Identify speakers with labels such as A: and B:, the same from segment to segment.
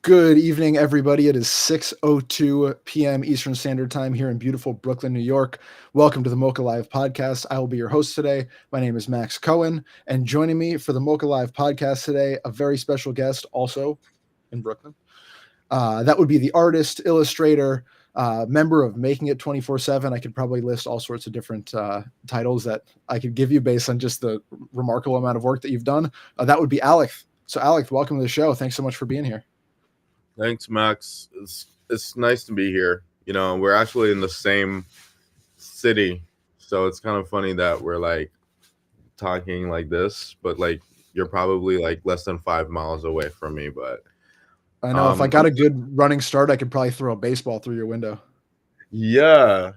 A: Good evening, everybody. It is 6:02 p.m. Eastern Standard Time here in beautiful Brooklyn, New York. Welcome to the MOCA Live podcast. I will be your host today. My name is Max Cohen, and joining me for the MOCA Live podcast today, a very special guest, also in Brooklyn. That would be the artist, illustrator, member of Making It 24/7. I could probably list all sorts of different titles that I could give you based on just the remarkable amount of work that you've done. That would be Alec. So, Alec, welcome to the show. Thanks so much for being here.
B: Thanks, Max. It's nice to be here. We're actually in the same city, so it's kind of funny that we're like talking like this, but like you're probably like less than 5 miles away from me. But
A: I know if I got a good running start, I could probably throw a baseball through your window.
B: yeah,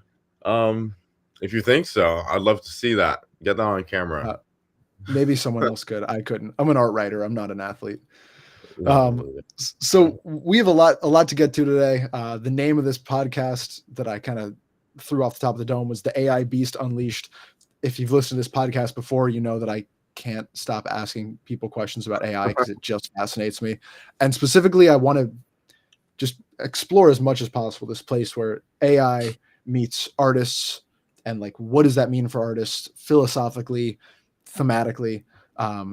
B: if you think so, I'd love to see that. Get that on camera.
A: Maybe someone else could. I couldn't. I'm an art writer. I'm not an athlete.
B: Yeah.
A: So we have a lot to get to today. The name of this podcast that I kind of threw off the top of the dome was the AI Beast Unleashed. If you've listened to this podcast before, you know that I can't stop asking people questions about AI because it just fascinates me. And specifically, I want to just explore as much as possible this place where AI meets artists and like what does that mean for artists philosophically, thematically.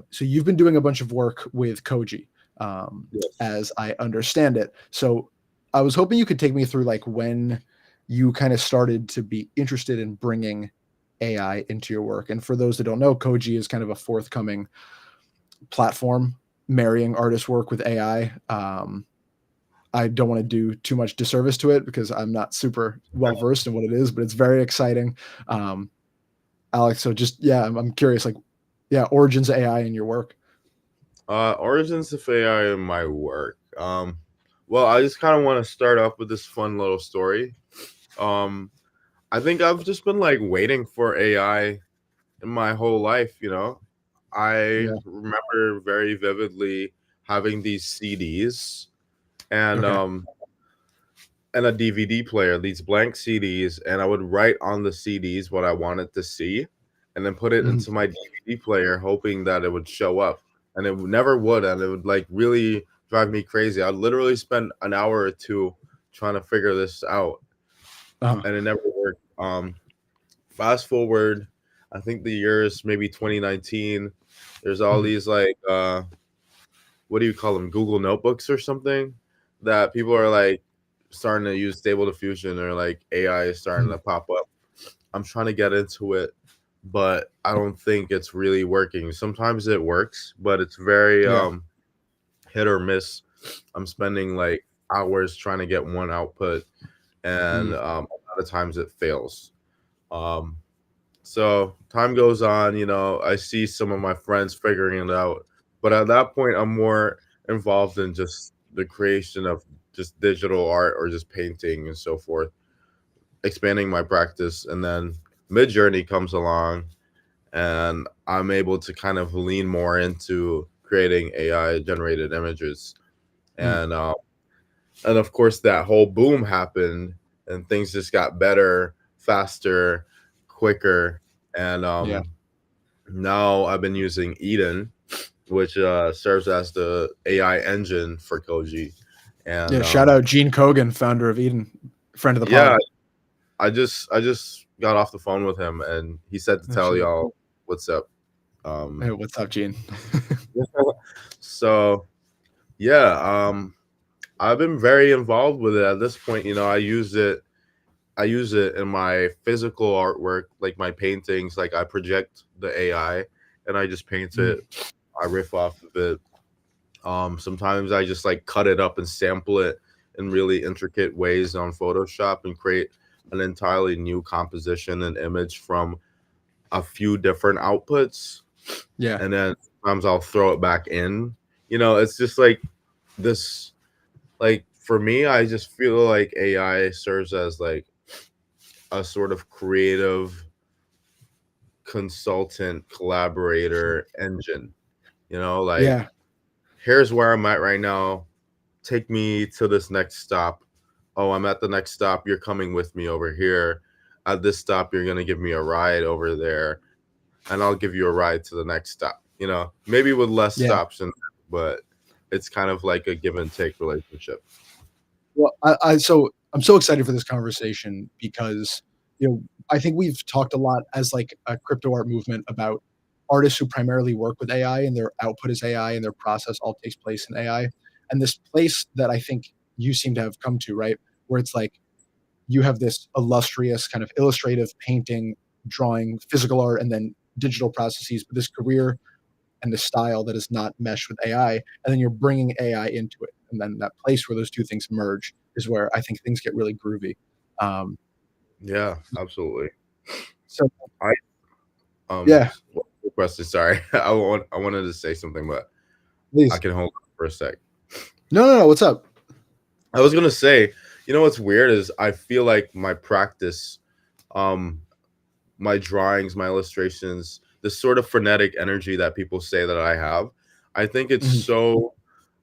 A: So you've been doing a bunch of work with Koji.
B: Yes.
A: As I understand it. So I was hoping you could take me through like when you kind of started to be interested in bringing AI into your work. And for those that don't know, Koji is kind of a forthcoming platform marrying artist work with AI. I don't want to do too much disservice to it because I'm not super well versed in what it is, but it's very exciting. Alex, so just, I'm curious, like, origins of AI in your work.
B: Origins of AI in my work. Well, I just kind of want to start off with this fun little story. I think I've just been like waiting for AI in my whole life. I remember very vividly having these CDs and and a DVD player, these blank CDs, and I would write on the CDs what I wanted to see, and then put it into my DVD player, hoping that it would show up. And it never would, and it would like really drive me crazy. I'd literally spend an hour or two trying to figure this out, and it never worked. Fast forward, I think the year is maybe 2019. There's all these like what do you call them, Google Notebooks or something, that people are like starting to use Stable Diffusion, or like AI is starting to pop up. I'm trying to get into it, but I don't think it's really working. Sometimes it works, but it's very hit or miss. I'm spending like hours trying to get one output, and a lot of times it fails. So time goes on, I see some of my friends figuring it out, but at that point I'm more involved in just the creation of just digital art or just painting and so forth, expanding my practice. And then Midjourney comes along, and I'm able to kind of lean more into creating AI generated images. And of course that whole boom happened, and things just got better, faster, quicker. And now I've been using Eden, which serves as the AI engine for Koji. And
A: shout out Gene Kogan, founder of Eden, friend of the pod.
B: I just got off the phone with him, and he said to tell y'all what's up.
A: Hey, what's up, Gene?
B: So I've been very involved with it at this point. I use it in my physical artwork, like my paintings. Like I project the AI and I just paint it. I riff off of it. Sometimes I just like cut it up and sample it in really intricate ways on Photoshop and create an entirely new composition and image from a few different outputs. And then sometimes I'll throw it back in. It's just like this, like for me, I just feel like AI serves as like a sort of creative consultant collaborator engine. Here's where I'm at right now, take me to this next stop. Oh, I'm at the next stop, you're coming with me over here. At this stop, you're gonna give me a ride over there, and I'll give you a ride to the next stop. Maybe with less stops, but it's kind of like a give and take relationship.
A: Well, I'm so excited for this conversation because, you know, I think we've talked a lot as like a crypto art movement about artists who primarily work with AI and their output is AI and their process all takes place in AI. And this place that I think you seem to have come to, right? Where it's like you have this illustrious kind of illustrative painting, drawing, physical art, and then digital processes, but this career and the style that is not meshed with AI, and then you're bringing AI into it, and then that place where those two things merge is where I think things get really groovy. Um,
B: Yeah, absolutely.
A: so
B: I
A: yeah,
B: What was your question? Sorry, I wanted to say something, but I
A: please.
B: can hold on for a sec.
A: No, no, no. What's up?
B: I was gonna say, you know what's weird is I feel like my practice, um, my drawings, my illustrations, the sort of frenetic energy that people say that I have, I think it's
A: Mhm,
B: so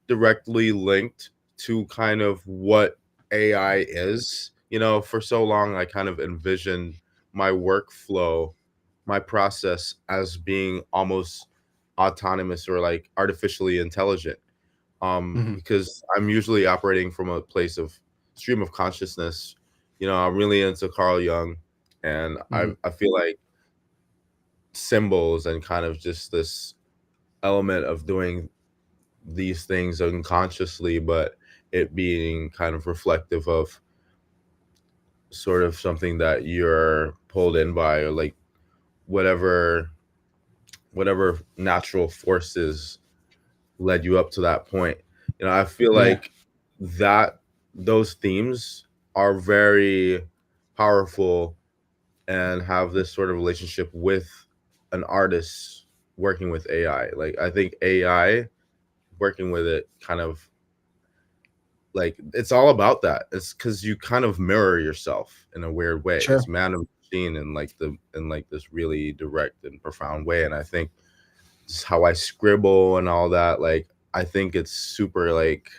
B: directly linked to kind of what AI is. You know, for so long, I kind of envisioned my workflow, my process as being almost autonomous or like artificially intelligent.
A: mhm,
B: Because I'm usually operating from a place of stream of consciousness. You know, I'm really into Carl Jung, and
A: mhm.
B: I feel like symbols and kind of just this element of doing these things unconsciously, but it being kind of reflective of sort of something that you're pulled in by, or like whatever whatever natural forces led you up to that point. You know, I feel
A: Yeah,
B: like that those themes are very powerful and have this sort of relationship with an artist working with AI. Like I think AI working with it kind of like it's all about that. It's because you kind of mirror yourself in a weird way.
A: sure.
B: It's man and machine in like the in like this really direct and profound way. And I think just how I scribble and all that, like I think it's super like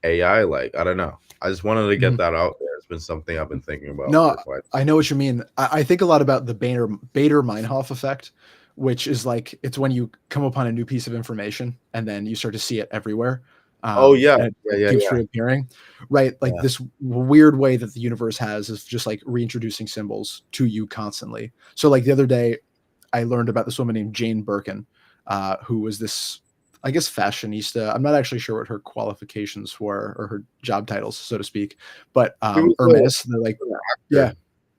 B: AI like. I don't know. I just wanted to get
A: Mhm.
B: that out there. It's been something I've been thinking about
A: No,
B: for quite.
A: I know what you mean. I think a lot about the Bader-Meinhof effect, which is like it's when you come upon a new piece of information and then you start to see it everywhere,
B: Oh yeah,
A: and
B: yeah,
A: it
B: yeah,
A: keeps
B: yeah,
A: reappearing, right? Like
B: yeah.
A: this weird way that the universe has is just like reintroducing symbols to you constantly. So like the other day, I learned about this woman named Jane Birkin, who was this, I guess, fashionista. I'm not actually sure what her qualifications were or her job titles, so to speak, but
B: She was
A: Hermes, they're like,
B: an
A: yeah,
B: actor.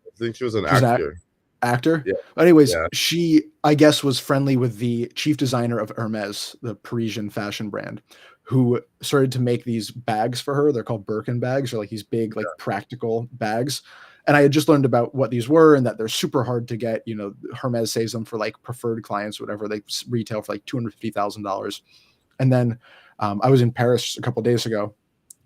B: I think she was an
A: she was an
B: actor.
A: actor.
B: Yeah,
A: Anyways,
B: yeah,
A: she, I guess, was friendly with the chief designer of Hermes, the Parisian fashion brand, who started to make these bags for her. They're called Birkin bags, or like these big, like practical bags. And I had just learned about what these were and that they're super hard to get. You know, Hermes saves them for like preferred clients, whatever. They retail for like $250,000. And then I was in Paris a couple of days ago.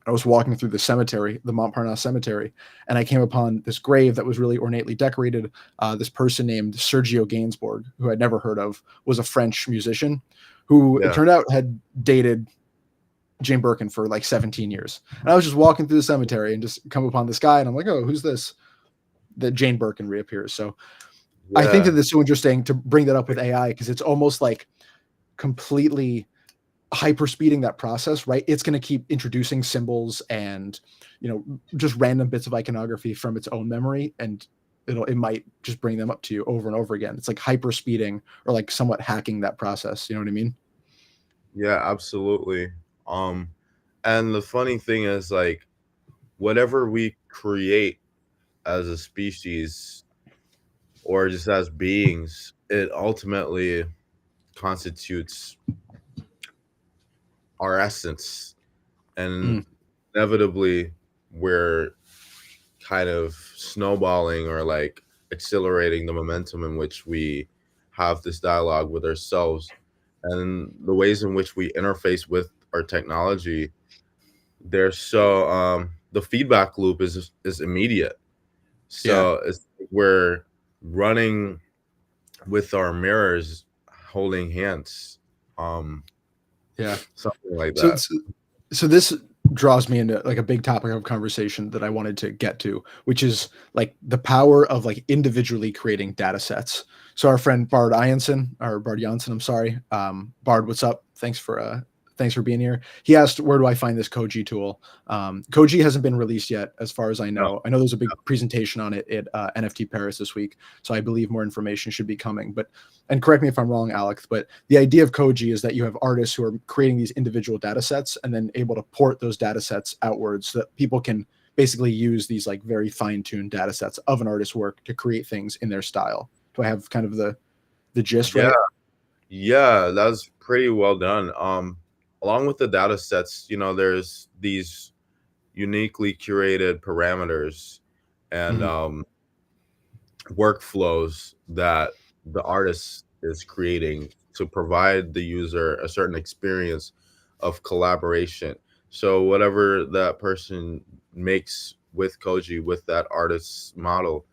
A: I was walking through the cemetery, the Montparnasse Cemetery, and I came upon this grave that was really ornately decorated. This person named Sergio Gainsbourg, who I'd never heard of, was a French musician who it
B: yeah.
A: turned out had dated Jane Birkin for like 17 years. And I was just walking through the cemetery and just come upon this guy, and I'm like, oh, who's this? That Jane Birkin reappears. So I think
B: Yeah.
A: that it's so interesting to bring that up with AI because it's almost like completely hyper speeding that process, right? It's going to keep introducing symbols and, you know, just random bits of iconography from its own memory, and it might just bring them up to you over and over again. It's like hyper speeding or like somewhat hacking that process. You know what I mean?
B: Yeah, absolutely. Um, and the funny thing is, like, whatever we create as a species or just as beings, it ultimately constitutes our essence. And
A: Mm,
B: inevitably, we're kind of snowballing or like accelerating the momentum in which we have this dialogue with ourselves and the ways in which we interface with our technology. They're so the feedback loop is immediate.
A: yeah,
B: So it's we're running with our mirrors holding hands. Um
A: yeah.
B: Something like
A: So
B: that.
A: it's so this draws me into like a big topic of conversation that I wanted to get to, which is like the power of like individually creating data sets. So our friend Bard Janssen, I'm sorry. Bard, what's up? Thanks for being here. He asked, where do I find this Koji tool? Koji hasn't been released yet, as far as I
B: No.
A: know. I know there's a big presentation on it at NFT Paris this week, so I believe more information should be coming. But, and correct me if I'm wrong, Alex, but the idea of Koji is that you have artists who are creating these individual data sets and then able to port those data sets outwards so that people can basically use these like very fine-tuned data sets of an artist's work to create things in their style. Do I have kind of the gist
B: Yeah,
A: right?
B: yeah, that's pretty well done. Along with the data sets, there's these uniquely curated parameters and
A: Mm-hmm.
B: workflows that the artist is creating to provide the user a certain experience of collaboration. So whatever that person makes with Koji, with that artist's model,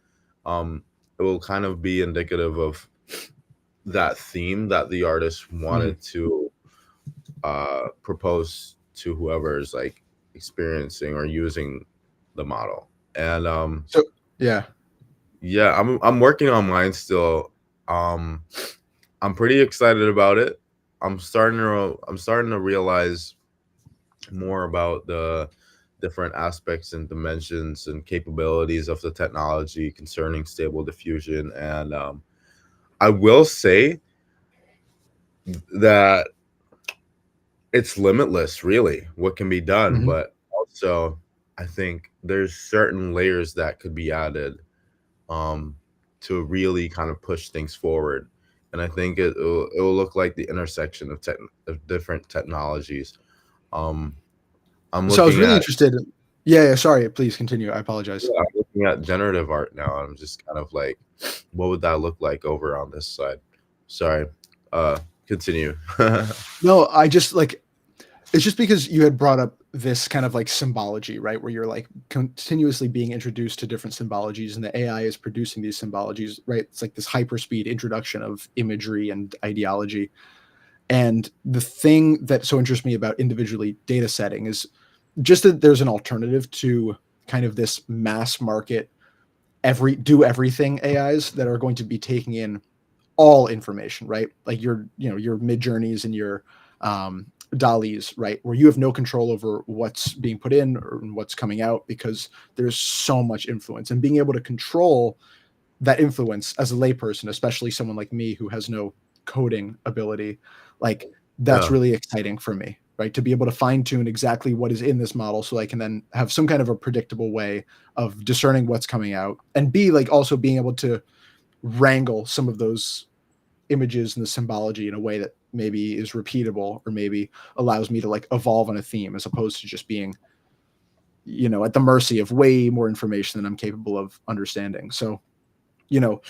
B: it will kind of be indicative of that theme that the artist
A: Mm-hmm.
B: wanted to propose to whoever is like experiencing or using the model. And
A: So yeah.
B: yeah, I'm working on mine still. Um, I'm pretty excited about it. I'm starting to realize more about the different aspects and dimensions and capabilities of the technology concerning stable diffusion. And I will say that it's limitless, really, what can be done.
A: Mm-hmm.
B: But also, I think there's certain layers that could be added um, to really kind of push things forward. And I think it will look like the intersection of different technologies. Um, I'm
A: So I was
B: looking
A: really
B: at
A: interested. Yeah, yeah. Sorry, please continue. I apologize.
B: yeah, I'm looking at generative art now. I'm just kind of like, what would that look like over on this side? Sorry. Continue.
A: No, I just like it's just because you had brought up this kind of like symbology, right? Where you're like continuously being introduced to different symbologies and the AI is producing these symbologies, right? It's like this hyperspeed introduction of imagery and ideology. And the thing that so interests me about individually data setting is just that there's an alternative to kind of this mass market do everything AIs that are going to be taking in all information, right? Like your mid journeys and your dollies, right? Where you have no control over what's being put in or what's coming out because there's so much influence, and being able to control that influence as a layperson, especially someone like me who has no coding ability, like that's
B: Yeah.
A: really exciting for me, right? To be able to fine tune exactly what is in this model so I can then have some kind of a predictable way of discerning what's coming out, and be like also being able to wrangle some of those images and the symbology in a way that maybe is repeatable or maybe allows me to like evolve on a theme as opposed to just being at the mercy of way more information than I'm capable of understanding. So you know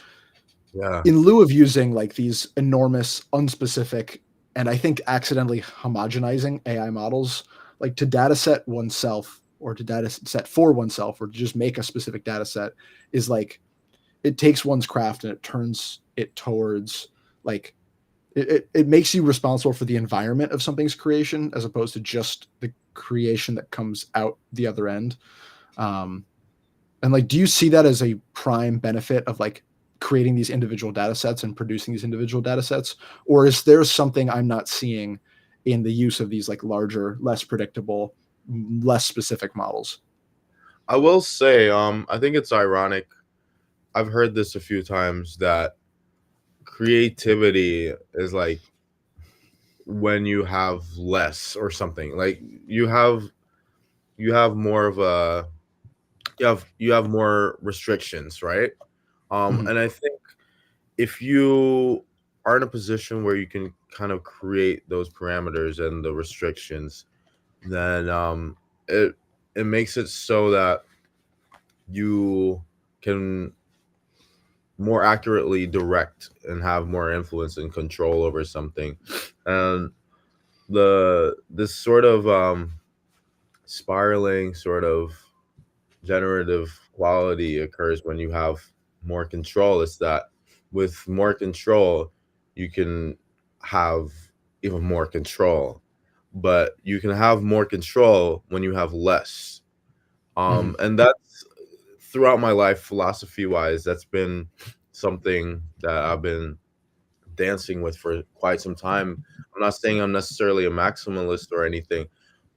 B: Yeah.
A: in lieu of using like these enormous unspecific and I think accidentally homogenizing AI models, like to data set oneself or to data set for oneself or to just make a specific data set is like it takes one's craft and it turns it towards like it makes you responsible for the environment of something's creation as opposed to just the creation that comes out the other end. Um, and like, do you see that as a prime benefit of like creating these individual data sets and producing these individual data sets? Or is there something I'm not seeing in the use of these like larger, less predictable, less specific models?
B: I will say, I think it's ironic. I've heard this a few times that creativity is like when you have less or something. Like you have more of a you have more restrictions, right?
A: Mhm.
B: And I think if you are in a position where you can kind of create those parameters and the restrictions, then it makes it so that you can more accurately direct and have more influence and control over something. And this sort of spiraling sort of generative quality occurs when you have more control. It's that with more control you can have even more control, but you can have more control when you have less.
A: Mhm.
B: And that's throughout my life, philosophy wise, that's been something that I've been dancing with for quite some time. I'm not saying I'm necessarily a maximalist or anything,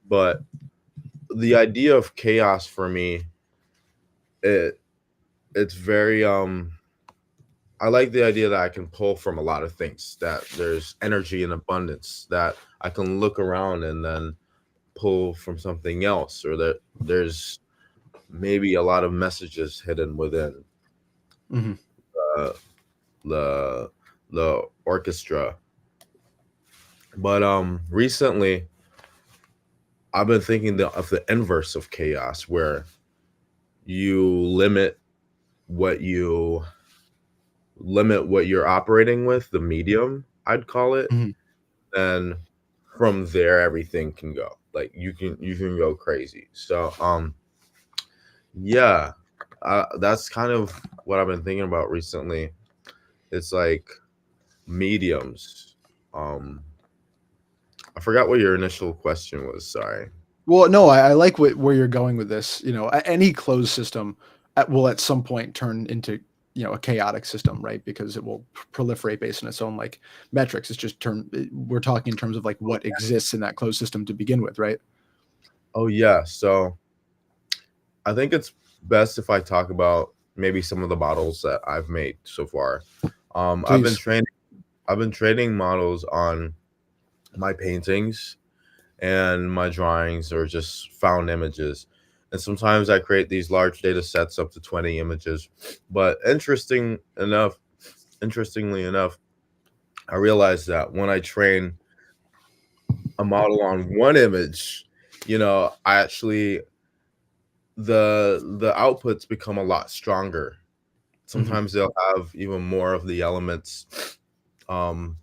B: but the idea of chaos for me, it it's very I like the idea that I can pull from a lot of things, that there's energy in abundance, that I can look around and then pull from something else, or that there's maybe a lot of messages hidden within
A: Mm-hmm.
B: uh, the the orchestra. But recently I've been thinking of the inverse of chaos, where you what you limit what you're operating with, the medium, I'd call it,
A: Mm-hmm.
B: and from there everything can go. Like you can go crazy. So yeah, that's kind of what I've been thinking about recently. It's like mediums. Um, I forgot what your initial question was. Sorry.
A: Well, no, I like where you're going with this. Any closed system will at some point turn into a chaotic system, right? Because it will proliferate based on its own like metrics. It's just we're talking in terms of like what exists in that closed system to begin with, right?
B: Oh yeah. So I think it's best if I talk about maybe some of the models that I've made so far. Um, I've been
A: Please.
B: training. I've been training models on my paintings and my drawings, or just found images. And sometimes I create these large data sets up to 20 images. But interestingly enough, I realized that when I train a model on one image, I actually the outputs become a lot stronger.
A: Hmm.
B: Sometimes they'll have even more of the elements um,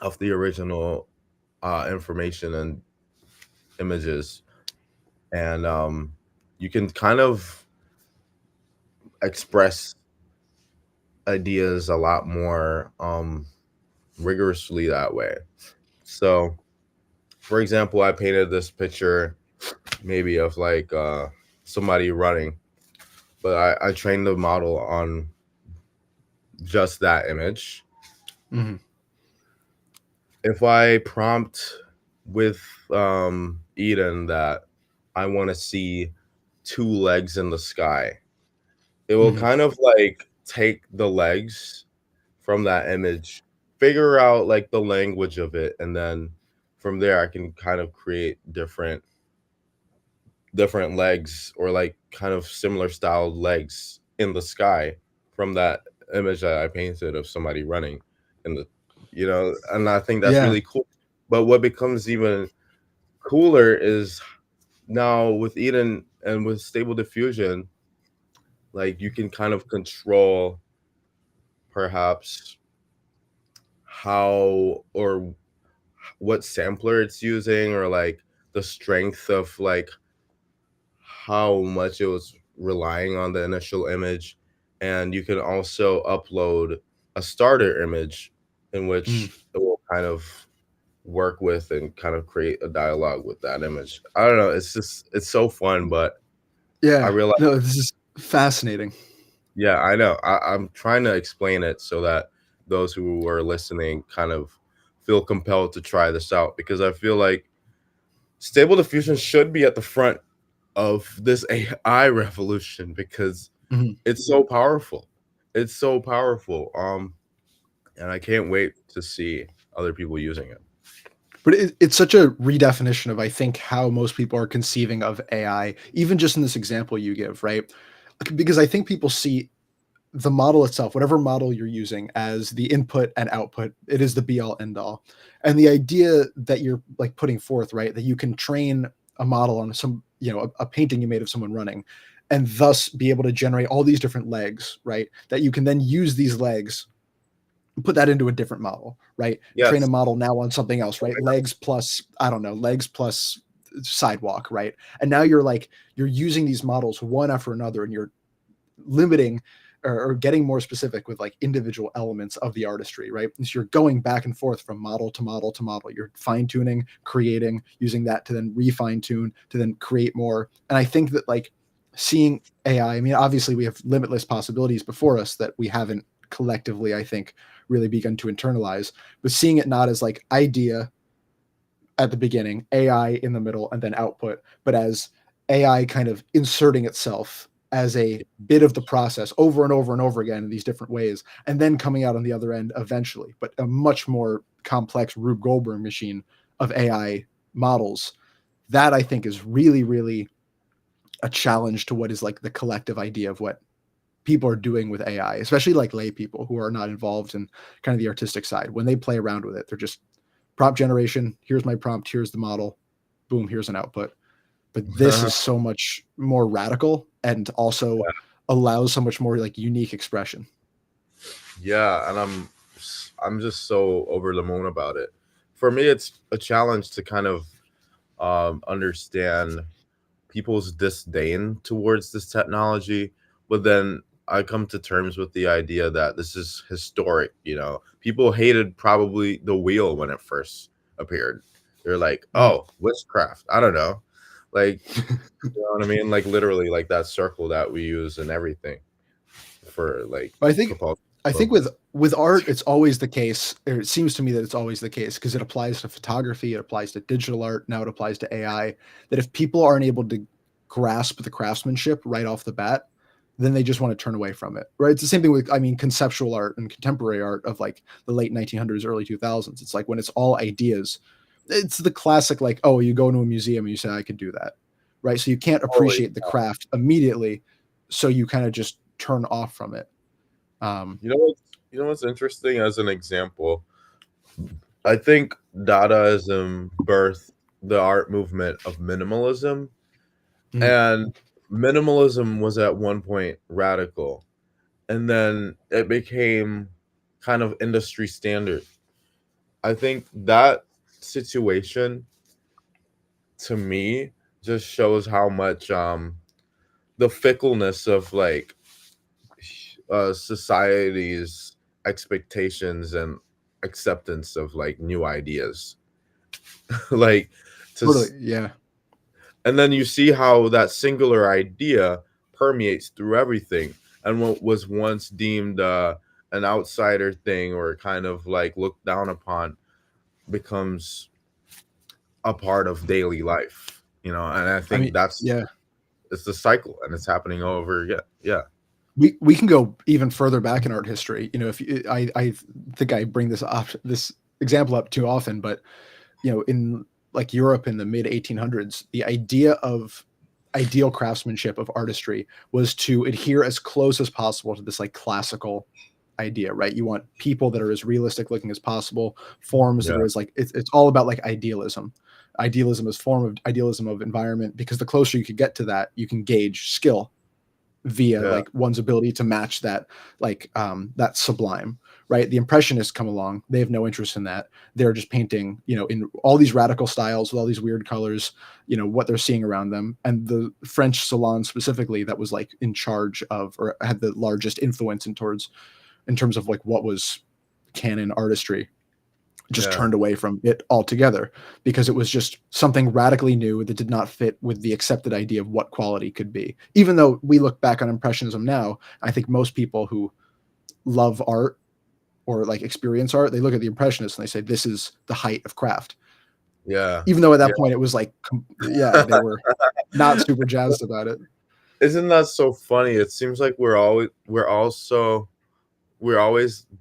B: of the original information and images, and you can kind of express ideas a lot more rigorously that way. So, for example, I painted this picture maybe of like somebody running, but I trained the model on just that image.
A: Hmm.
B: If I prompt with Eden that I want to see two legs in the sky, it will
A: Hmm.
B: kind of like take the legs from that image, figure out like the language of it, and then from there I can kind of create different legs, or like kind of similar styled legs in the sky from that image that I painted of somebody running in the and I think that's
A: Yeah.
B: really cool. But what becomes even cooler is now with Eden and with Stable Diffusion, like you can kind of control perhaps how or what sampler it's using, or like the strength of like how much it was relying on the initial image. And you can also upload a starter image in
A: Mm.
B: which it will kind of work with and kind of create a dialogue with that image. I don't know, it's so fun. But I
A: Yeah.
B: realize,
A: No, this is fascinating.
B: yeah, I know, I'm trying to explain it so that those who are listening kind of feel compelled to try this out, because I feel like Stable Diffusion should be at the front of this AI revolution, because
A: Mhm.
B: it's so powerful. It's so powerful. And I can't wait to see other people using it.
A: But it's such a redefinition of, I think, how most people are conceiving of AI, even just in this example you give, right? Because I think people see the model itself, whatever model you're using, as the input and output. It is the be all end all. And the idea that you're like putting forth, right, that you can train a model on a painting you made of someone running, and thus be able to generate all these different legs, right? That you can then use these legs, put that into a different model, right? Train a
B: Yes.
A: model now on something else, right? Legs plus, I don't know, legs plus sidewalk, right? And now you're using these models one after another, and you're limiting or getting more specific with like individual elements of the artistry, right? So you're going back and forth from model to model to model. You're fine tuning, creating, using that to then refine tune, to then create more. And I think that like seeing AI, I mean, obviously we have limitless possibilities before us that we haven't collectively, I think, really begun to internalize, but seeing it not as like idea at the beginning, AI in the middle, and then output, but as AI kind of inserting itself as a bit of the process over and over and over again in these different ways, and then coming out on the other end eventually, but a much more complex Rube Goldberg machine of AI models. That I think is really, really a challenge to what is like the collective idea of what people are doing with AI, especially like lay people who are not involved in kind of the artistic side. When they play around with it, they're just prompt generation. Here's my prompt. Here's the model. Boom. Here's an output. But this is so much more radical and also allows so much more like unique expression.
B: Yeah, and I'm just so over the moon about it. For me, it's a challenge to kind of understand people's disdain towards this technology, but then I come to terms with the idea that this is historic. You know, people hated probably the wheel when it first appeared. They're like, "Oh, witchcraft." I don't know, like, you know what I mean? Like literally, like that circle that we use and everything for like
A: But
B: propulsion.
A: I think with art, it's always the case, or it seems to me that it's always the case because it applies to photography, it applies to digital art, now it applies to AI. That if people aren't able to grasp the craftsmanship right off the bat, then they just want to turn away from it. Right? It's the same thing with, I mean, conceptual art and contemporary art of like the late 1900s, early 2000s. It's like when it's all ideas, it's the classic like, oh, you go into a museum and you say, I could do that. Right? So you can't
B: Holy
A: appreciate the craft immediately, so you kind of just turn off from it.
B: You know what? You know what's interesting as an example? I think Dadaism birthed the art movement of minimalism,
A: Mm,
B: and minimalism was at one point radical, and then it became kind of industry standard. I think that situation to me just shows how much the fickleness of like society's expectations and acceptance of like new ideas like to
A: totally. Yeah.
B: and then you see how that singular idea permeates through everything, and what was once deemed an outsider thing or kind of like looked down upon becomes a part of daily life, you know. And I
A: I
B: think
A: mean,
B: that's
A: yeah.
B: it's the cycle and it's happening over again. Yeah.
A: We can go even further back in art history. You know, if you, I think I bring this example up too often, but you know, in like Europe in the mid 1800s, the idea of ideal craftsmanship of artistry was to adhere as close as possible to this like classical idea, right? You want people that are as realistic looking as possible, forms that
B: Yeah.
A: are as like it's all about like idealism. Idealism is form of idealism of environment, because the closer you could get to that, you can gauge skill via
B: Yeah.
A: like one's ability to match that like that sublime. Right, the impressionists come along, they have no interest in that. They're just painting, you know, in all these radical styles with all these weird colors, you know, what they're seeing around them. And the French salon specifically, that was like in charge of or had the largest influence in terms of like what was canon artistry, just
B: Yeah.
A: turned away from it altogether because it was just something radically new that did not fit with the accepted idea of what quality could be. Even though we look back on Impressionism now, I think most people who love art or like experience art, they look at the Impressionists and they say, this is the height of craft.
B: Yeah.
A: Even though at
B: Yeah.
A: that point it was like, yeah, they were not super jazzed about it.
B: Isn't that so funny? It seems like we're always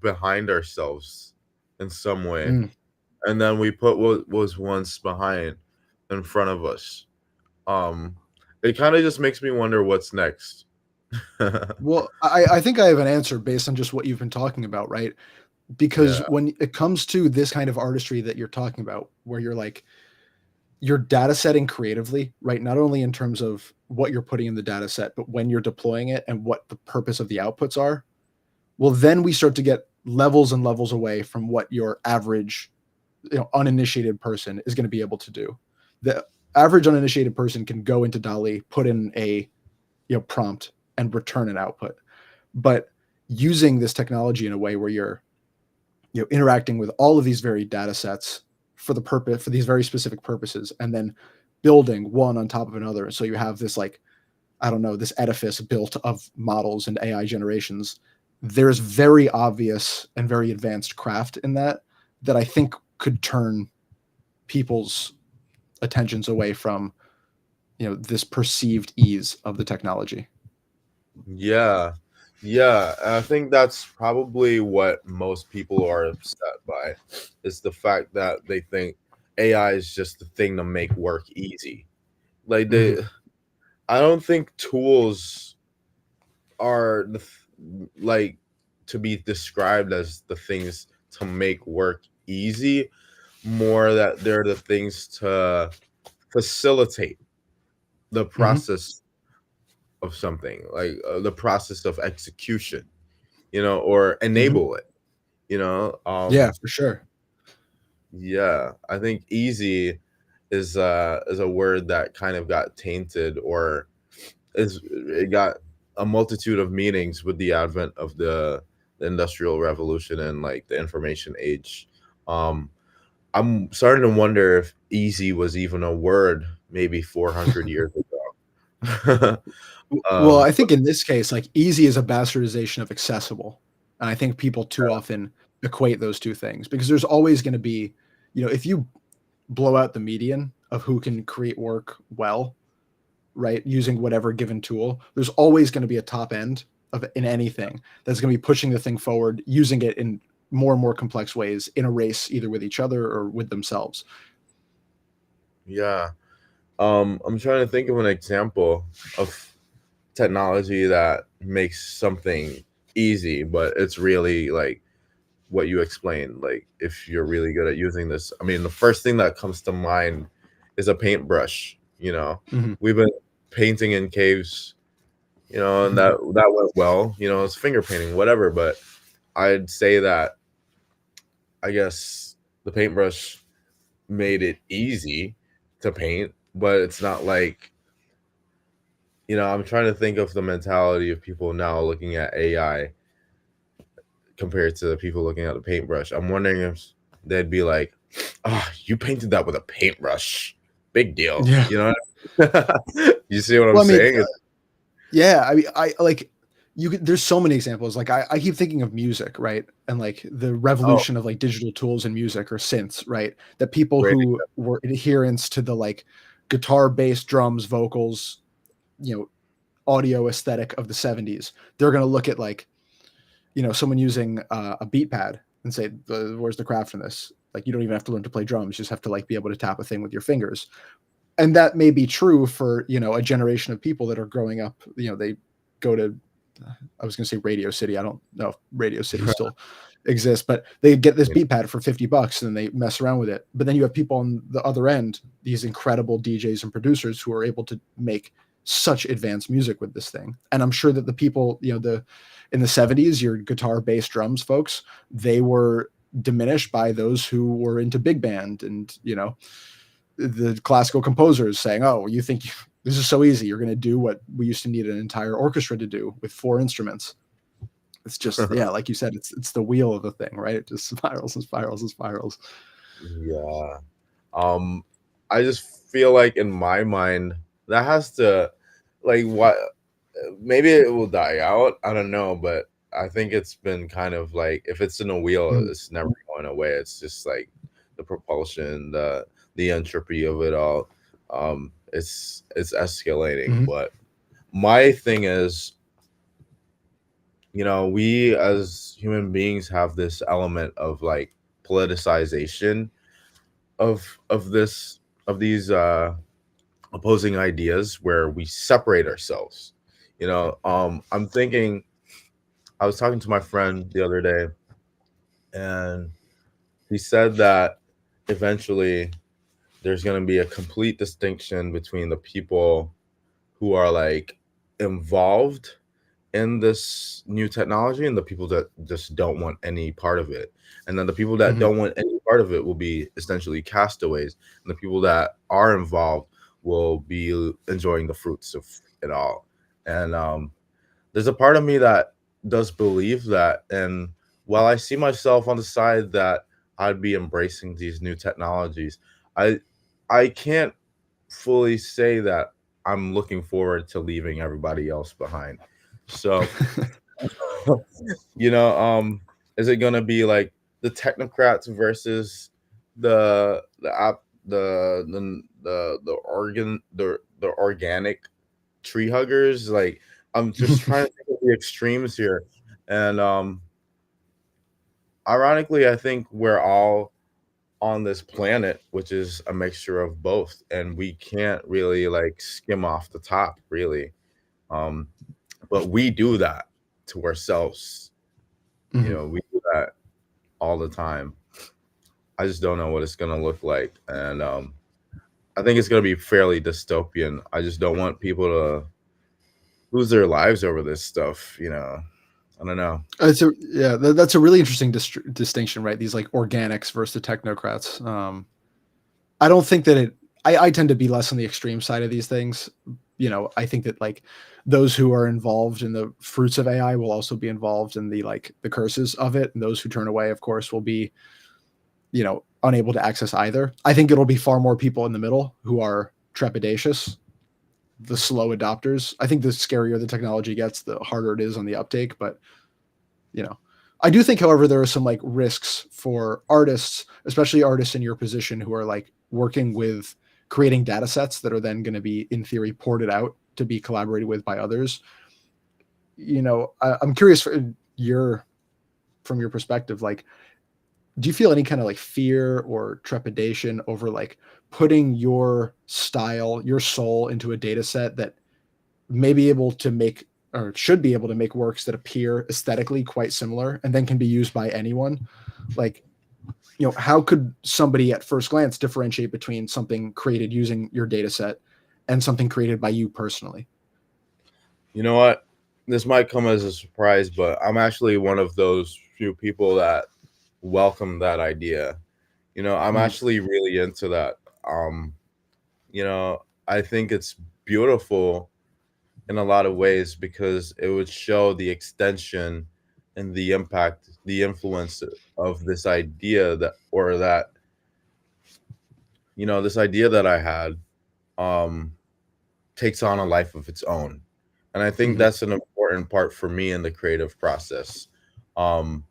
B: behind ourselves in some way,
A: Mm.
B: and then we put what was once behind in front of us. Um, it kind of just makes me wonder what's next.
A: Well, I think I have an answer based on just what you've been talking about, right? Because
B: Yeah,
A: when it comes to this kind of artistry that you're talking about, where you're like, you're data setting creatively, right? Not only in terms of what you're putting in the data set, but when you're deploying it and what the purpose of the outputs are. Well, then we start to get levels and levels away from what your average, you know, uninitiated person is going to be able to do. The average uninitiated person can go into DALL-E, put in a, you know, prompt and return an output. But using this technology in a way where you're, you know, interacting with all of these varied data sets for the purpose, for these very specific purposes, and then building one on top of another, so you have this like, I don't know, this edifice built of models and AI generations, there's very obvious and very advanced craft in that I think could turn people's attentions away from, this perceived ease of the technology.
B: Yeah. Yeah, and I think that's probably what most people are upset by, is the fact that they think AI is just the thing to make work easy. Like
A: Hmm.
B: I don't think tools are like to be described as the things to make work easy, more that they're the things to facilitate the
A: Hmm.
B: process of something, like the process of execution, or
A: Hmm.
B: enable it, you know.
A: Yeah, for sure.
B: Yeah, I think easy is a word that kind of got tainted, or it got a multitude of meanings with the advent of the industrial revolution and like the information age. um I'm starting to wonder if easy was even a word maybe 400 years ago.
A: Well,
B: um
A: I think in this case, like easy is a bastardization of accessible. And I think people too often equate those two things because there's always going to be, if you blow out the median of who can create work well, right, using whatever given tool, there's always going to be a top end of in anything that's going to be pushing the thing forward, using it in more and more complex ways in a race, either with each other or with themselves.
B: yeah. I'm trying to think of an example of technology that makes something easy, but it's really like what you explained. Like if you're really good at using this, I mean, the first thing that comes to mind is a paintbrush.
A: Mhm.
B: We've been painting in caves, and that went well. It's finger painting, whatever. But I'd say that I guess the paintbrush made it easy to paint, but it's not like, I'm trying to think of the mentality of people now looking at AI compared to the people looking at the paintbrush. I'm wondering if they'd be like, "Oh, you painted that with a paintbrush. Big deal."
A: Yeah.
B: You see what I'm
A: Well, I mean,
B: saying?
A: yeah, I mean, I like there's so many examples. Like I keep thinking of music, right? And like the
B: Oh,
A: revolution of like digital tools in music or synths, right? That people
B: great.
A: who were adherents to the like guitar, bass, drums, vocals, you know, audio aesthetic of the 70s, they're going to look at like, someone using a beat pad and say, where's the craft in this? Like, you don't even have to learn to play drums. You just have to like be able to tap a thing with your fingers. And that may be true for, a generation of people that are growing up, they go to, I was going to say Radio City. I don't know if Radio City still exists, but they get this beat pad for $50 and they mess around with it. But then you have people on the other end, these incredible DJs and producers who are able to make such advanced music with this thing. And I'm sure that the people, in the 70s, your guitar, bass, drums folks, they were diminished by those who were into big band and, the classical composers saying, "Oh, you think this is so easy? You're going to do what we used to need an entire orchestra to do with four instruments." It's just, yeah, like you said, it's the wheel of the thing, right? It just spirals and spirals and spirals.
B: Yeah. Um, I just feel like in my mind that has to, like, what, maybe it will die out. I don't know, but I think it's been kind of like, if it's in a wheel,
A: Mm-hmm.
B: it's never going away. It's just like the propulsion, the entropy of it all. It's escalating.
A: Mm-hmm.
B: But my thing is, we as human beings have this element of like politicization of these opposing ideas where we separate ourselves. I'm thinking, I was talking to my friend the other day, and he said that eventually there's going to be a complete distinction between the people who are like involved in this new technology and the people that just don't want any part of it. And then the people that
A: Mm-hmm.
B: don't want any part of it will be essentially castaways. And the people that are involved will be enjoying the fruits of it all. And there's a part of me that does believe that. And while I see myself on the side that I'd be embracing these new technologies, I I can't fully say that I'm looking forward to leaving everybody else behind. So you know, is it gonna be like the technocrats versus the app the organic tree huggers? Like, I'm just trying to think of the extremes here. And ironically, I think we're all on this planet, which is a mixture of both, and we can't really like skim off the top, really. Um, but we do that to ourselves. You
A: Mhm.
B: know, we do that all the time. I just don't know what it's gonna look like, and I think it's gonna be fairly dystopian. I just don't want people to lose their lives over this stuff. You know, I don't know.
A: It's a yeah, that's a really interesting distinction, right? These like organics versus the technocrats. I don't think that I tend to be less on the extreme side of these things. I think that like those who are involved in the fruits of AI will also be involved in the curses of it, and those who turn away, of course, will be unable to access either. I think it'll be far more people in the middle who are trepidatious, the slow adopters. I think the scarier the technology gets, the harder it is on the uptake. But you know, I do think, however, there are some like risks for artists, especially artists in your position who are like working with creating data sets that are then going to be, in theory, ported out to be collaborated with by others. I'm curious from your perspective, like, do you feel any kind of like fear or trepidation over like putting your style, your soul into a data set that may be able to make or should be able to make works that appear aesthetically quite similar and then can be used by anyone? Like, how could somebody at first glance differentiate between something created using your data set and something created by you personally?
B: You know what? This might come as a surprise, but I'm actually one of those few people that welcome that idea. You know, I'm
A: Mm,
B: actually really into that. I think it's beautiful in a lot of ways because it would show the extension and the impact, the influence of this idea this idea that I had um takes on a life of its own. And I think
A: mhm,
B: that's an important part for me in the creative process. Um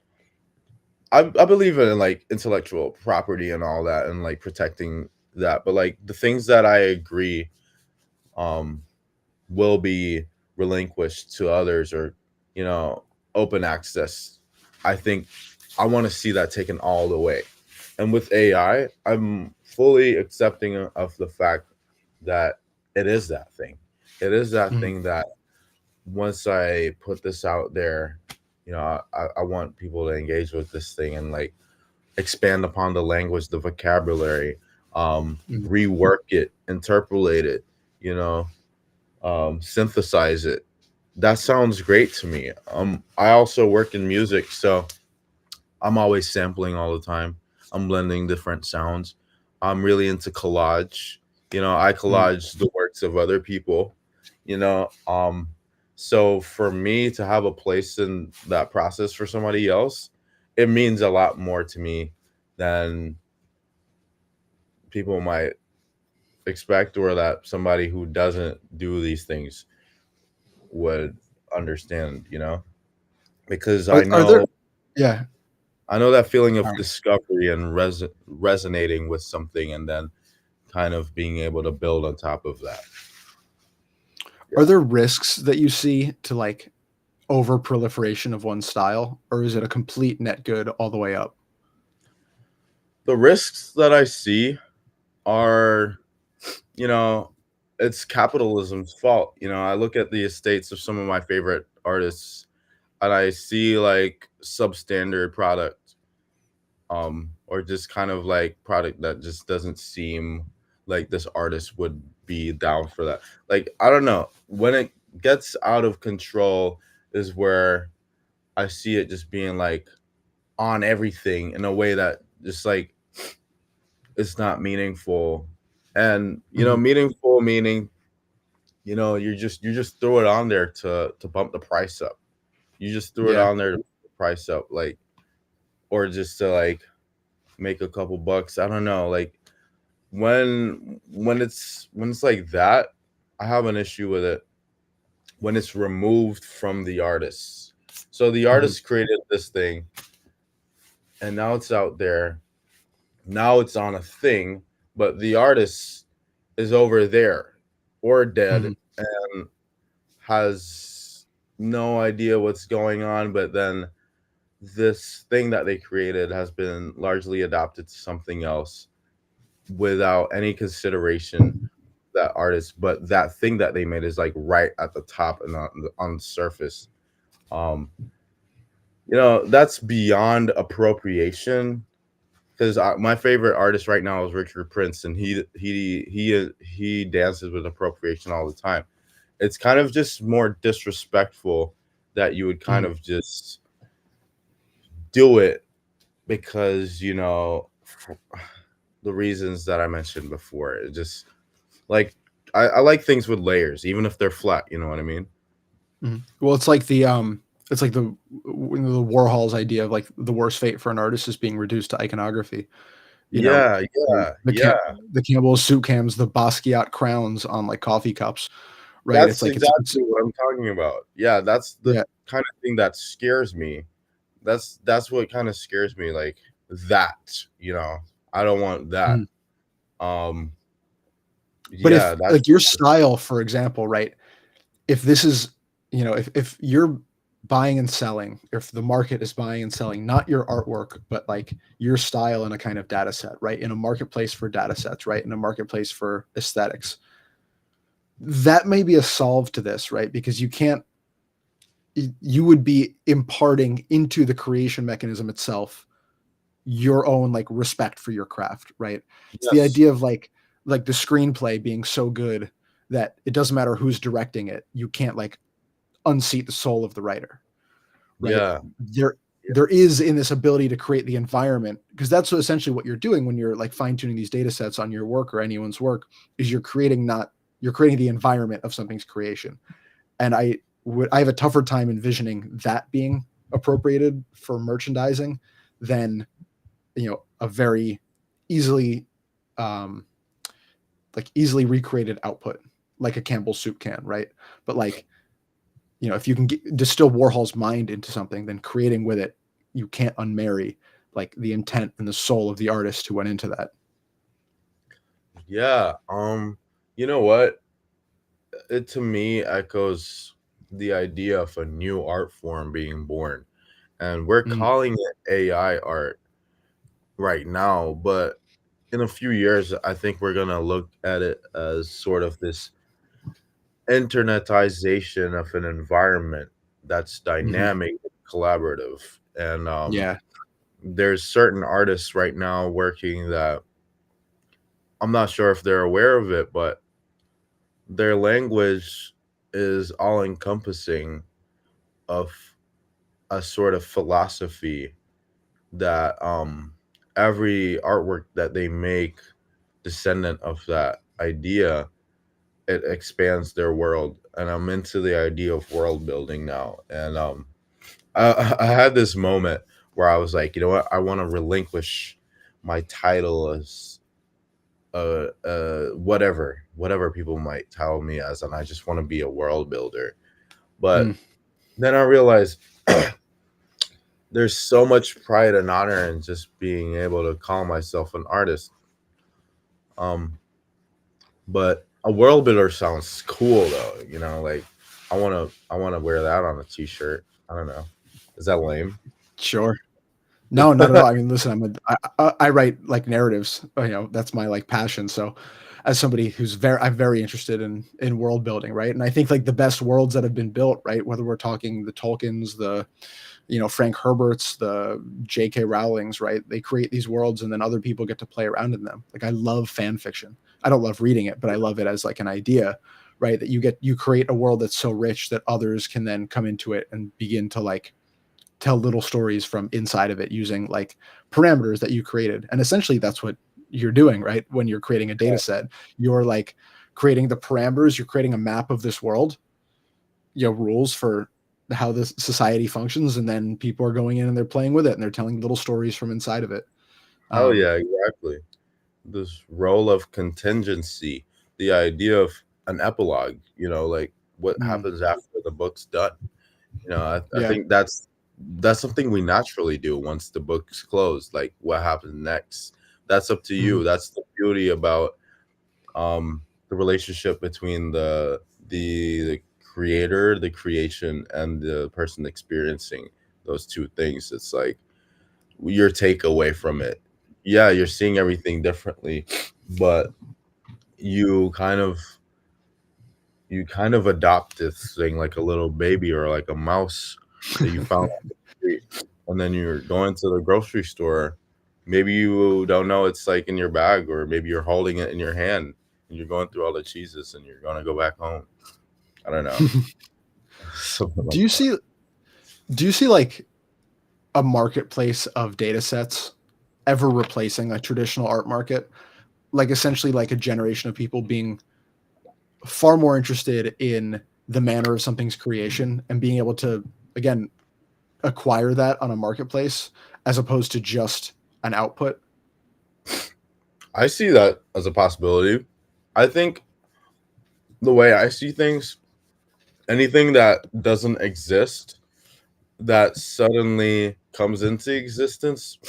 B: I believe in like intellectual property and all that and like protecting that, but like the things that I agree um will be relinquished to others or you know open access. I think I want to see that taken all the way. And with AI, I'm fully accepting of the fact that it is that thing. It is that
A: mhm.
B: thing that once I put this out there, I want people to engage with this thing and like expand upon the language, the vocabulary,
A: Mhm.
B: rework it, interpolate it, you know, synthesize it. That sounds great to me. I also work in music, so I'm always sampling all the time. I'm blending different sounds. I'm really into collage. I
A: Mm.
B: collage the works of other people, you know. So for me to have a place in that process for somebody else, it means a lot more to me than people might expect or that somebody who doesn't do these things would understand, because
A: Are there? Yeah.
B: I know that feeling of
A: Sorry.
B: discovery and resonating with something and then kind of being able to build on top of that.
A: Are
B: Yeah.
A: there risks that you see to like over proliferation of one style, or is it a complete net good all the way up?
B: The risks that I see are, you know, it's capitalism's fault. I look at the estates of some of my favorite artists and I see like substandard product or just kind of like product that just doesn't seem like this artist would be down for that. Like I don't know, when it gets out of control is where I see it just being like on everything in a way that just like it's not meaningful. And
A: Mhm.
B: meaningful meaning, you just throw it on there to bump the price up. You just threw it
A: Yeah.
B: on there to bump the price up, like, or just to like make a couple bucks. I don't know. Like when it's like that, I have an issue with it when it's removed from the artist. So the
A: Mhm.
B: artist created this thing, and now it's out there. Now it's on a thing, but the artist is over there or dead
A: Mhm.
B: and has no idea what's going on. But then this thing that they created has been largely adopted to something else without any consideration that artist. But that thing that they made is like right at the top and on the surface. Um, that's beyond appropriation because my favorite artist right now is Richard Prince, and he dances with appropriation all the time. It's kind of just more disrespectful that you would kind
A: Mhm.
B: of just do it because for the reasons that I mentioned before. It just like I like things with layers, even if they're flat. You know what I mean?
A: Mhm. Well, it's like the Warhol's idea of like the worst fate for an artist is being reduced to iconography. You know,
B: Yeah,
A: the
B: yeah,
A: the Cam
B: yeah.
A: the Campbell's soup cans, the Basquiat crowns on like coffee cups, right? It's
B: That's
A: like it's
B: exactly what I'm talking about. Yeah, that's the
A: yeah.
B: kind of thing that scares me. That's what kind of scares me. Like that, I don't want that.
A: Mhm.
B: Um,
A: But
B: yeah,
A: if
B: that's
A: like your style, for example, right? If this is, if you're buying and selling, if the market is buying and selling, not your artwork, but like your style in a kind of data set, right? In a marketplace for data sets, right? In a marketplace for aesthetics, that may be a solve to this, right? Because you would be imparting into the creation mechanism itself your own like respect for your craft, right? It's the
B: yes,
A: idea of like the screenplay being so good that it doesn't matter who's directing it, you can't like unseat the soul of the writer, right?
B: yeah,
A: There is in this ability to create the environment, because that's essentially what you're doing when you're like fine tuning these data sets on your work or anyone's work, is you're creating the environment of something's creation. And I have a tougher time envisioning that being appropriated for merchandising than a very easily um easily recreated output like a Campbell's soup can, right? But like, if you can distill Warhol's mind into something, then creating with it, you can't unmarry like the intent and the soul of the artist who went into that.
B: yeah. You know what? It to me echoes the idea of a new art form being born, and we're
A: Mm,
B: calling it AI art right now, but in a few years, I think we're gonna look at it as sort of this internetization of an environment that's
A: mhm.
B: dynamic, collaborative, and
A: Yeah.
B: there's certain artists right now working that I'm not sure if they're aware of it, but their language is all encompassing of a sort of philosophy that every artwork that they make descendant of that idea, it expands their world, and I'm into the idea of world building now. And I had this moment where I was like, you know what, I want to relinquish my title as whatever people might tell me as, and I just want to be a world builder.
A: Mm,
B: But then I realized there's so much pride and honor in just being able to call myself an artist. Um, but a world builder sounds cool though, like I wanna wear that on a t-shirt. I don't know. Is that lame?
A: sure. No, not at all. I mean, listen, I write like narratives. That's my like passion. So, as somebody I'm very interested in world building, right? And I think like the best worlds that have been built, right? Whether we're talking the Tolkien's, the Frank Herbert's, the J.K. Rowling's, right? They create these worlds, and then other people get to play around in them. Like I love fan fiction. I don't love reading it, but I love it as like an idea, right? That you create a world that's so rich that others can then come into it and begin to like tell little stories from inside of it using like parameters that you created. And essentially that's what you're doing, right? When you're creating a data set, you're like creating the parameters, you're creating a map of this world, rules for how this society functions. And then people are going in and they're playing with it and they're telling little stories from inside of it.
B: Hell
A: Um,
B: yeah, exactly. This role of contingency, the idea of an epilogue, like what
A: mm,
B: happens after the book's done. I
A: Yeah.
B: think that's something we naturally do once the book's closed. Like, what happens next? That's up to
A: Mhm.
B: you. That's the beauty about the relationship between the creator, the creation, and the person experiencing those two things. It's like your takeaway from it. Yeah, you're seeing everything differently, but you kind of you kind of adopt this thing like a little baby or like a mouse that you found on the street, and then you're going to the grocery store. Maybe you don't know it's like in your bag, or maybe you're holding it in your hand and you're going through all the cheeses and you're gonna go back home. I don't know. Something
A: do
B: like
A: you
B: that.
A: see do you see like a marketplace of data sets ever replacing a traditional art market? Like essentially like a generation of people being far more interested in the manner of something's creation and being able to, again, acquire that on a marketplace as opposed to just an output.
B: I see that as a possibility. I think the way I see things, anything that doesn't exist that suddenly comes into existence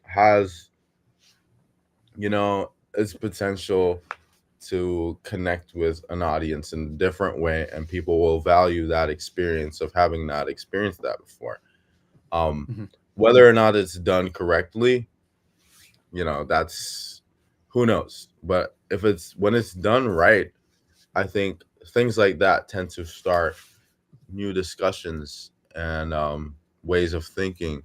B: has, its potential to connect with an audience in a different way, and people will value that experience of having not experienced that before. um
A: Mhm.
B: Whether or not it's done correctly, that's who knows. But if it's when it's done right, I think things like that tend to start new discussions and ways of thinking,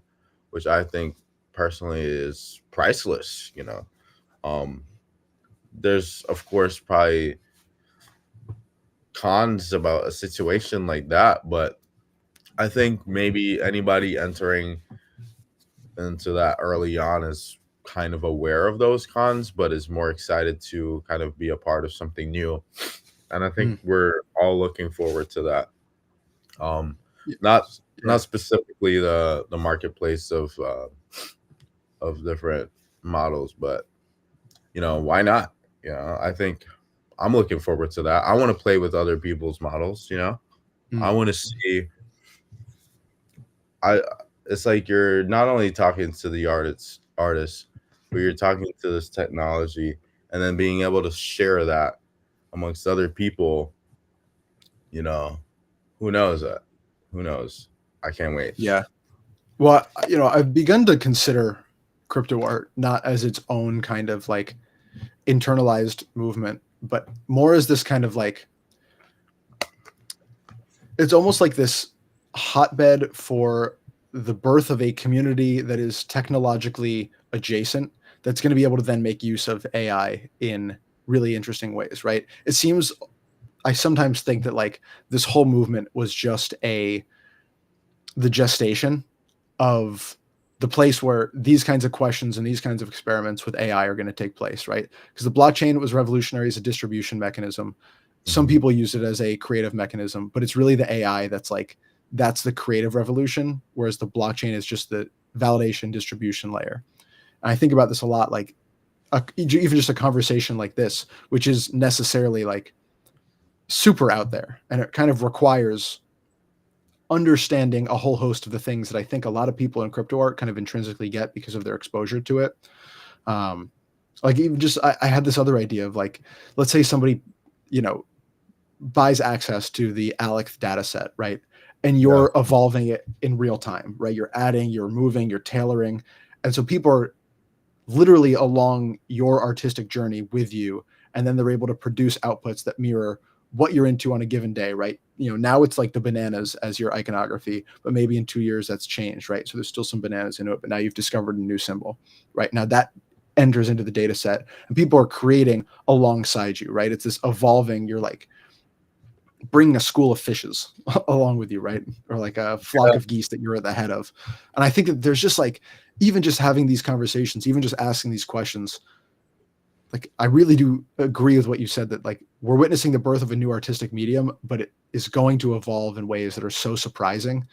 B: which I think personally is priceless. Um, there's of course probably cons about a situation like that, but I think maybe anybody entering into that early on is kind of aware of those cons, but is more excited to kind of be a part of something new. And I think
A: Mm.
B: we're all looking forward to that. Um,
A: Y-
B: not
A: Yeah.
B: not specifically the marketplace of different models, but why not? I think I'm looking forward to that. I want to play with other people's models. I
A: Mm.
B: want to see. I It's like you're not only talking to the artists, but you're talking to this technology, and then being able to share that amongst other people. You know, who knows that? Who knows? I can't wait.
A: Yeah. Well, I've begun to consider crypto art not as its own kind of like internalized movement, but more as this kind of like, it's almost like this hotbed for the birth of a community that is technologically adjacent, that's going to be able to then make use of AI in really interesting ways, right? It seems, I sometimes think that like this whole movement was just the gestation of the place where these kinds of questions and these kinds of experiments with AI are going to take place, right? Because the blockchain was revolutionary as a distribution mechanism. Some
B: Mhm.
A: people use it as a creative mechanism, but it's really the AI that's the creative revolution, whereas the blockchain is just the validation distribution layer. And I think about this a lot, like even just a conversation like this, which is necessarily like super out there, and it kind of requires understanding a whole host of the things that I think a lot of people in crypto art kind of intrinsically get because of their exposure to it. Um, like even just I had this other idea of like, let's say somebody, you know, buys access to the Alex data set, right? And
B: Yeah.
A: you're evolving it in real time, right? You're adding, you're moving, you're tailoring. And so people are literally along your artistic journey with you, and then they're able to produce outputs that mirror what you're into on a given day, right? Now it's like the bananas as your iconography, but maybe in 2 years that's changed, right? So there's still some bananas into it, but now you've discovered a new symbol, right? Now that enters into the data set, and people are creating alongside you, right? It's this evolving, you're like bringing a school of fishes along with you, right? Or like a flock of geese that you're at the head of. And I think that there's just like, even just having these conversations, even just asking these questions, like I really do agree with what you said, that like we're witnessing the birth of a new artistic medium, but it is going to evolve in ways that are so surprising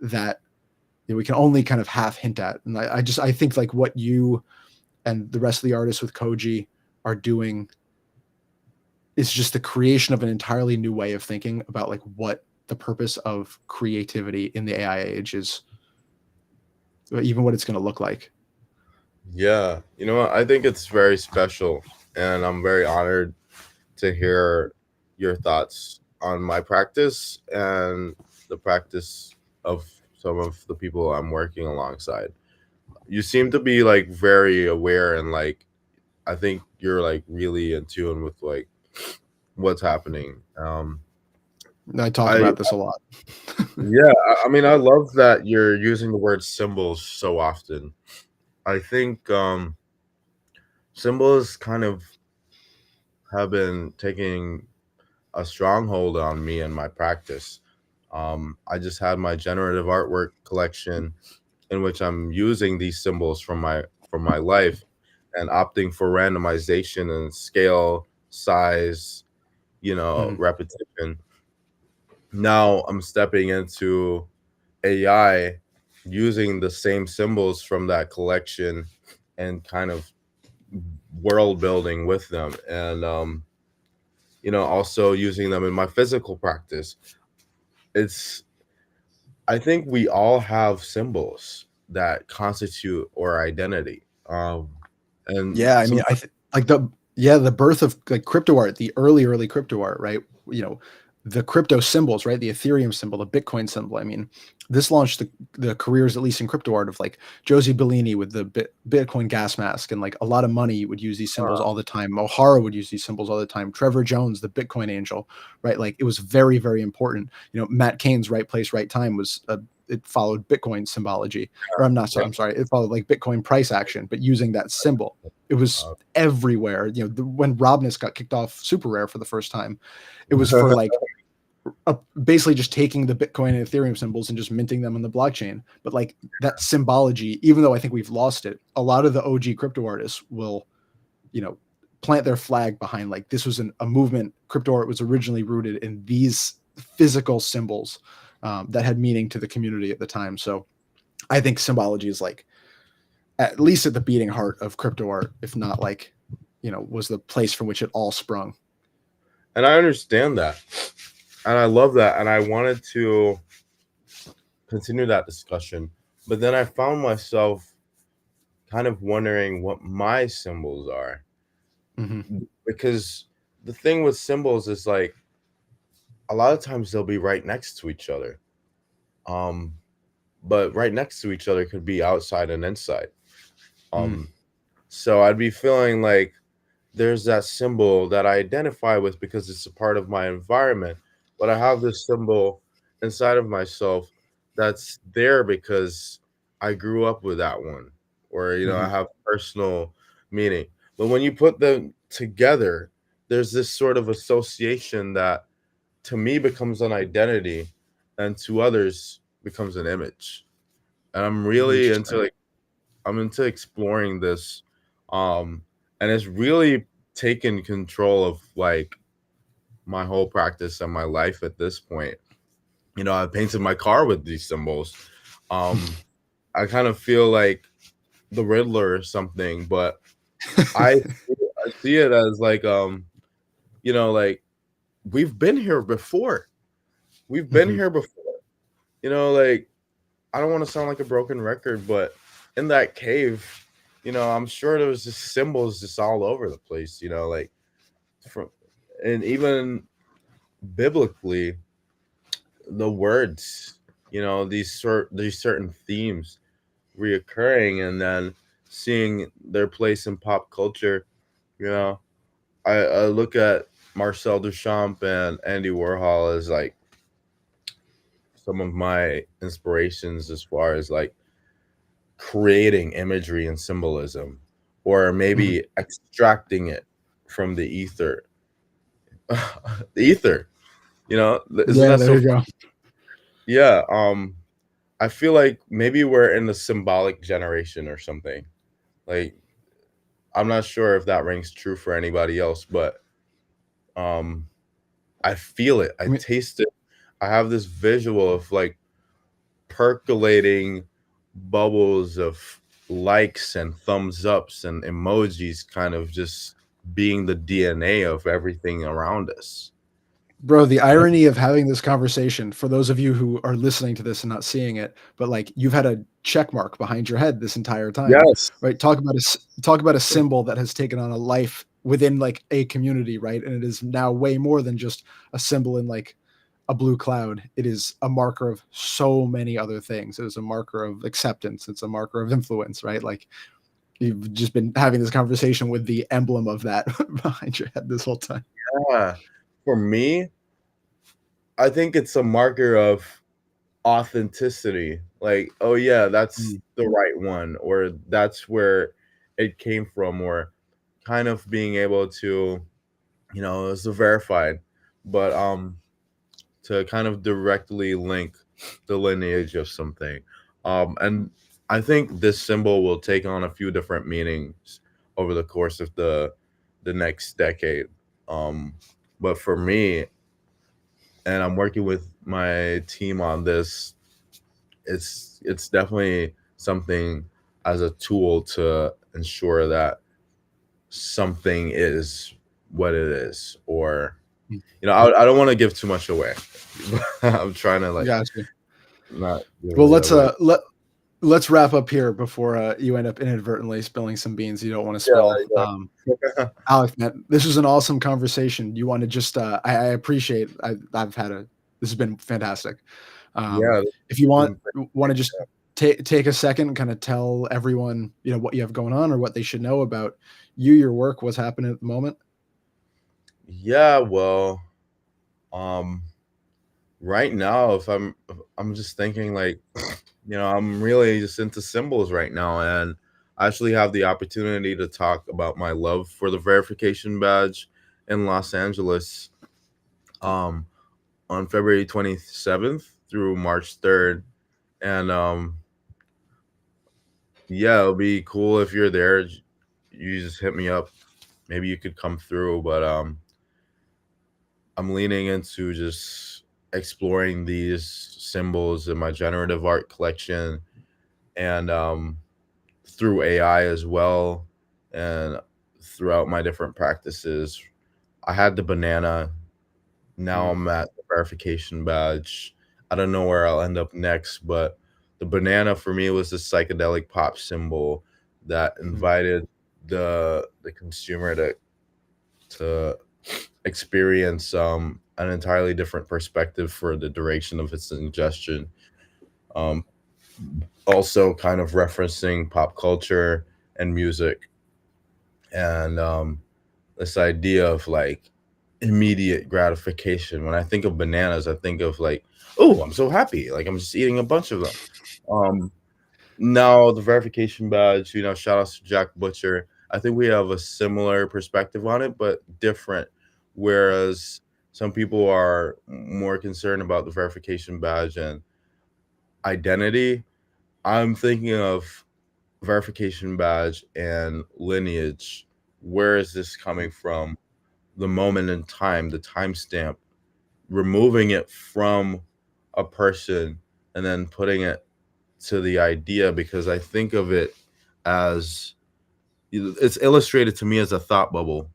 A: that we can only kind of half hint at. And I think like what you and the rest of the artists with Koji are doing is just the creation of an entirely new way of thinking about like what the purpose of creativity in the AI age is, even what it's going to look like.
B: Yeah, you know what? I think it's very special, and I'm very honored to hear your thoughts on my practice and the practice of some of the people I'm working alongside. You seem to be like very aware, and like I think you're like really in tune with like what's happening.
A: I talk
B: I
A: about this a lot.
B: Yeah, I mean I love that you're using the word symbols so often. I think symbols kind of have been taking a stronghold on me and my practice. I just had my generative artwork collection in which I'm using these symbols from my life and opting for randomization and scale, size,
A: Mhm.
B: repetition. Now I'm stepping into AI using the same symbols from that collection and kind of world building with them, and also using them in my physical practice. It's I think we all have symbols that constitute our identity. And
A: Yeah, I mean,
B: sometimes
A: like the birth of like crypto art, the early crypto art, right? You know, the crypto symbols, right? The Ethereum symbol, the Bitcoin symbol. I mean, this launched the careers, at least in crypto art, of like Josie Bellini with the Bitcoin gas mask, and like a lot of money would use these symbols all the time. O'Hara would use these symbols all the time. Trevor Jones, the Bitcoin angel, right? Like it was very important. You know, Matt Cain's right place, right time was it followed Bitcoin symbology, or I'm not sorry,
B: yeah,
A: I'm sorry, it followed like Bitcoin price action, but using that symbol. It was
B: uh,
A: everywhere. You know, when Robness got kicked off Super Rare for the first time, it was for like basically just taking the Bitcoin and Ethereum symbols and just minting them on the blockchain. But like that symbology, even though I think we've lost it, a lot of the OG crypto artists will, you know, plant their flag behind like this was a movement. Crypto art was originally rooted in these physical symbols that had meaning to the community at the time. So I think symbology is like at least at the beating heart of crypto art, if not like, was the place from which it all sprung.
B: and I understand that, and I love that, and I wanted to continue that discussion, but then I found myself kind of wondering what my symbols are,
A: Mm-hmm.
B: because the thing with symbols is like a lot of times they'll be right next to each other. Um, but right next to each other could be outside and inside.
A: Mm-hmm.
B: Um, so I'd be feeling like there's that symbol that I identify with because it's a part of my environment, but I have this symbol inside of myself that's there because I grew up with that one, or I
A: Mm-hmm.
B: have personal meaning. But when you put them together, there's this sort of association that to me becomes an identity and to others becomes an image. And I'm really into
A: Interesting.
B: like I'm into exploring this, um and it's really taken control of like my whole practice and my life at this point. I painted my car with these symbols. um I kind of feel like the Riddler or something, but i I see it as like like we've been here before. We've been
A: Mm-hmm.
B: here before. Like I don't want to sound like a broken record, but in that cave, I'm sure there was just symbols just all over the place, like from and even biblically, the words, these certain themes reoccurring and then seeing their place in pop culture, you know. I look at Marcel Duchamp and Andy Warhol as like some of my inspirations as far as like creating imagery and symbolism, or
A: Mm-hmm.
B: maybe extracting it from the ether. The ether, isn't
A: Yeah,
B: that
A: there
B: so
A: you
B: fun?
A: go.
B: Yeah. I feel like maybe we're in the symbolic generation or something. Like I'm not sure if that rings true for anybody else, but um I feel it, I
A: I mean,
B: taste it. I have this visual of like percolating bubbles of likes and thumbs ups and emojis kind of just being the DNA of everything around us.
A: Bro, the irony of having this conversation, for those of you who are listening to this and not seeing it, but like you've had a check mark behind your head this entire time,
B: Yes.
A: right? Talk about a symbol that has taken on a life within like a community, right? And it is now way more than just a symbol in like a blue cloud. It is a marker of so many other things. It is a marker of acceptance. It's a marker of influence, right? Like you've just been having this conversation with the emblem of that behind your head this whole time.
B: Yeah. For me, I think it's a marker of authenticity. Like, oh yeah, that's
A: Mm,
B: the right one, or that's where it came from, or kind of being able to, it's verified, but to kind of directly link the lineage of something. And I think this symbol will take on a few different meanings over the course of the next decade. Um, but for me, and I'm working with my team on this, it's definitely something as a tool to ensure that something is what it is, or
A: mm.
B: I don't want to give too much away. I'm trying to like
A: Gotcha.
B: not give
A: Well,
B: it away.
A: let's wrap up here before you end up inadvertently spilling some beans you don't want to spill.
B: Yeah, yeah.
A: Alex, man, this was an awesome conversation. You want to just I appreciate I've had a this has been fantastic.
B: Yeah,
A: If you
B: it's been
A: want to just take a second and kind of tell everyone what you have going on or what they should know about you, your work, what's happening at the moment.
B: yeah, well, um right now, I'm just thinking like, I'm really just into symbols right now, and I actually have the opportunity to talk about my love for the verification badge in Los Angeles, um, on February 27th through March 3rd, and yeah, it'll be cool if you're there. You just hit me up. Maybe you could come through, but I'm leaning into just exploring these symbols in my generative art collection, and through AI as well, and throughout my different practices. I had the banana. Now
A: Mm,
B: I'm at the verification badge. I don't know where I'll end up next, but the banana for me was the psychedelic pop symbol that
A: mm,
B: invited the consumer to experience an entirely different perspective for the duration of its ingestion. Um, Also, kind of referencing pop culture and music, and this idea of like immediate gratification. When I think of bananas, I think of like, oh, I'm so happy, like I'm just eating a bunch of them. Um, Now the verification badge, shout out to Jack Butcher. I think we have a similar perspective on it, but different. Whereas some people are more concerned about the verification badge and identity, I'm thinking of verification badge and lineage. Where is this
A: mm,
B: coming from? The moment in time, the timestamp, removing it from a person and then putting it to the idea, because I think of it as it's illustrated to me as a thought bubble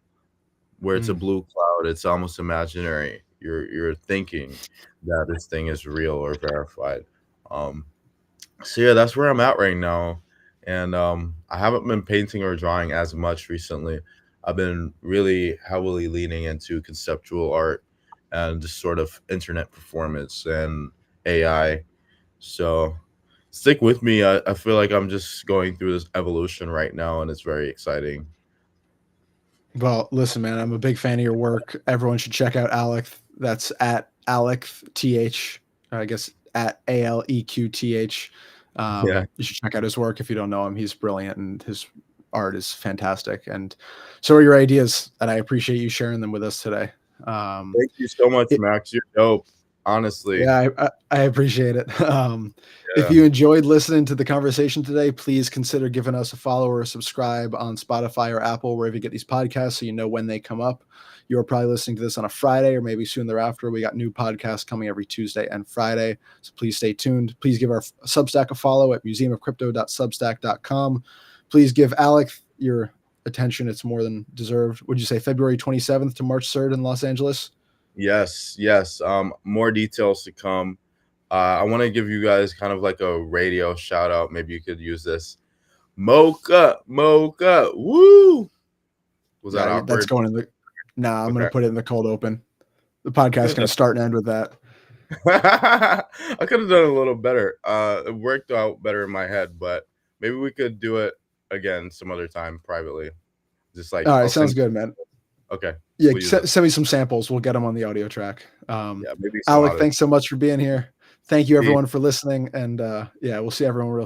B: where it's a
A: mm.
B: blue cloud. It's almost imaginary. You're thinking that this thing is real or verified. Um, so yeah, that's where I'm at right now, and I haven't been painting or drawing as much recently. I've been really heavily leaning into conceptual art and just sort of internet performance and AI. So stick with me. I feel like I'm just going through this evolution right now, and it's very exciting.
A: Well, listen, man, I'm a big fan of your work. Everyone should check out Alec. That's at Alec TH, I guess at ALEQTH.
B: Yeah.
A: You should check out his work if you don't know him. He's brilliant and his art is fantastic. And so are your ideas, and I appreciate you sharing them with us today. Um,
B: Thank you so much,
A: it,
B: Max. You're dope. Honestly.
A: yeah, I appreciate it. If
B: Yeah.
A: you enjoyed listening to the conversation today, please consider giving us a follow or a subscribe on Spotify or Apple, wherever you get these podcasts, so you know when they come up. You're probably listening to this on a Friday or maybe soon thereafter. We got new podcasts coming every Tuesday and Friday, so please stay tuned. Please give our Substack a follow at museumofcrypto.substack.com. Please give Alec your attention. It's more than deserved. Would you say February 27th to March 3rd in Los Angeles?
B: Yes. More details to come. I want to give you guys kind of like a radio shout out. Maybe you could use this. Mocha, woo! Was that
A: Yeah, that's
B: awkward?
A: going in the. Nah, I'm gonna
B: Okay.
A: put it in the cold open. The podcast is gonna start and end with that.
B: I could have done a little better. It worked out better in my head, but maybe we could do it again some other time privately. Just like
A: All right,
B: I'll
A: sounds
B: send.
A: good, man.
B: Okay,
A: Yeah,
B: we'll use it.
A: send me some samples. We'll get them on the audio track.
B: Yeah, maybe some
A: Alec,
B: audio.
A: thanks so much for being here. Thank you,
B: Peace.
A: everyone, for listening. And yeah, we'll see everyone real soon.